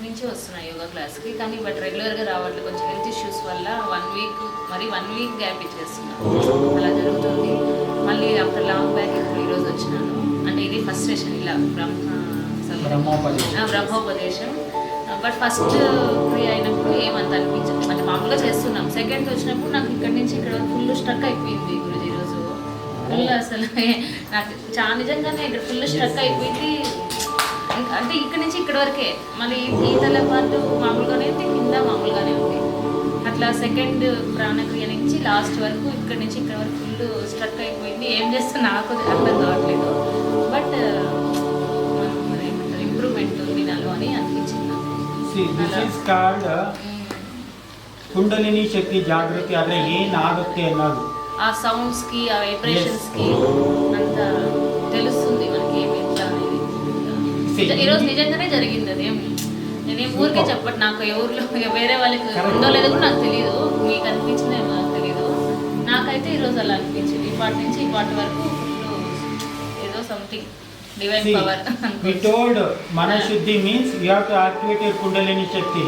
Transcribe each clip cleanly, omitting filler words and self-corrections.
నుంచి వస్తున్నాను యోగా క్లాస్కి, కానీ బట్ రెగ్యులర్గా రావట్లేదు. కొంచెం హెల్త్ ఇష్యూస్ వల్ల 1 వీక్ గ్యాప్ ఇచ్చేస్తున్నాను. అలా జరుగుతుంది. మళ్ళీ ఆఫ్టర్ లాంగ్ బ్యాక్ ఇప్పుడు ఈరోజు వచ్చినాను. అంటే ఇది ఫస్ట్ సెషన్ ఇలా బ్రహ్మోపదేశం. బట్ ఫస్ట్ ఫ్రీ అయినప్పుడు ఏమంత అనిపించదు, అంటే మామూలుగా చేస్తున్నాం. సెకండ్ వచ్చినప్పుడు నాకు ఇక్కడి నుంచి ఇక్కడ ఫుల్ స్ట్రక్ అయిపోయింది గురుజీ. ఈరోజు ఫుల్ అసలు నాకు చాలా నిజంగానే ఇక్కడ ఫుల్ స్ట్రక్ అయిపోయింది. అంటే ఇక్కడ నుంచి ఇక్కడ వరకే, మళ్ళీ ఈ తల పాటు మామూలుగానే ఉంది, కింద మామూలుగానే ఉంది. అట్లా సెకండ్ ప్రాణక్రియ నుంచి లాస్ట్ వరకు ఇక్కడ నుంచి ఇక్కడ వరకు ఫుల్ స్ట్రక్ అయిపోయింది. ఏం చేస్తే నాకు అర్థం కావట్లేదు. బట్ ఇంప్రూవ్మెంట్ ఉంది నాలో అని అనిపించింది. కుండలిని శక్తి జాగృతి ಆದರೆ ಏನಾಗುತ್ತೆ ಅನ್ನೋದು ఆ సౌండ్స్కి ఆ వైబ్రేషన్స్కి అంత తెలుస్తుంది మనకి ఏమి ఎట్లా అనేది. ఈరోజు నిజంగానే జరిగింది. అదేం నేనేం ఊరికే చెప్పట్టు, నాకు ఎవరిలో వేరే వాళ్ళకి ఉందో లేదో కూడా నాకు తెలియదు, మీకు అనిపించింది నాకు తెలియదు. నాకైతే ఈరోజు అలా అనిపించింది. ఈ పార్ట్ నుంచి ఈ పార్ట్ వరకు ఏదో something divine power. We told Manashuddhi means you have to activate your Kundalini Shakti.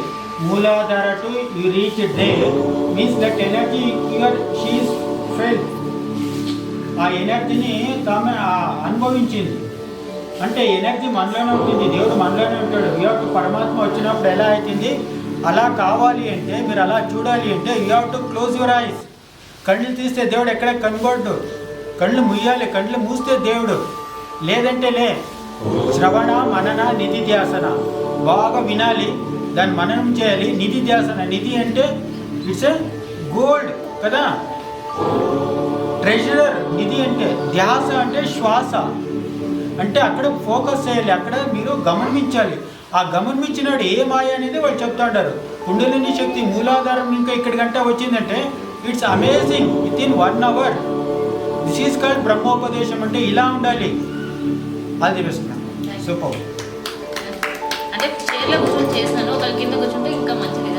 Mooladhara to you reach there means that energy she is felt. ఆ ఎనర్జీని తామె అనుభవించింది. అంటే ఎనర్జీ మనలోనే ఉంటుంది, దేవుడు మనలోనే ఉంటాడు. యూ హ్యావ్ టు పరమాత్మ వచ్చినప్పుడు ఎలా అవుతుంది, అలా కావాలి అంటే మీరు అలా చూడాలి అంటే you have to close your eyes. కళ్ళు తీస్తే దేవుడు ఎక్కడ కనబడ్డు, కళ్ళు ముయ్యాలి. కళ్ళు మూస్తే దేవుడు, లేదంటే లే. శ్రవణ మనన నిధి ధ్యాసన, బాగా వినాలి, దాన్ని మననం చేయాలి. నిధి ధ్యాసన, నిధి అంటే ఇట్స్ ఏ గోల్డ్ కదా, ట్రెజరర్. నిధి అంటే ధ్యాస అంటే శ్వాస, అంటే అక్కడ ఫోకస్ చేయాలి, అక్కడ మీరు గమనించాలి. ఆ గమనించినాడు ఏ మాయ అనేది వాళ్ళు చెప్తాడారు. కుండలిని శక్తి మూలాధారం ఇంకా ఇక్కడికంటే వచ్చిందంటే it's amazing. With in 1 hour this is called బ్రహ్మోపదేశం. అంటే ఇలా ఉండాలి. అది వేస్తున్నాను. సూపర్. అంటే చైర్లో కూర్చొని చేసినాను, ఒకరి కింద కూర్చుంటే ఇంకా మంచిది.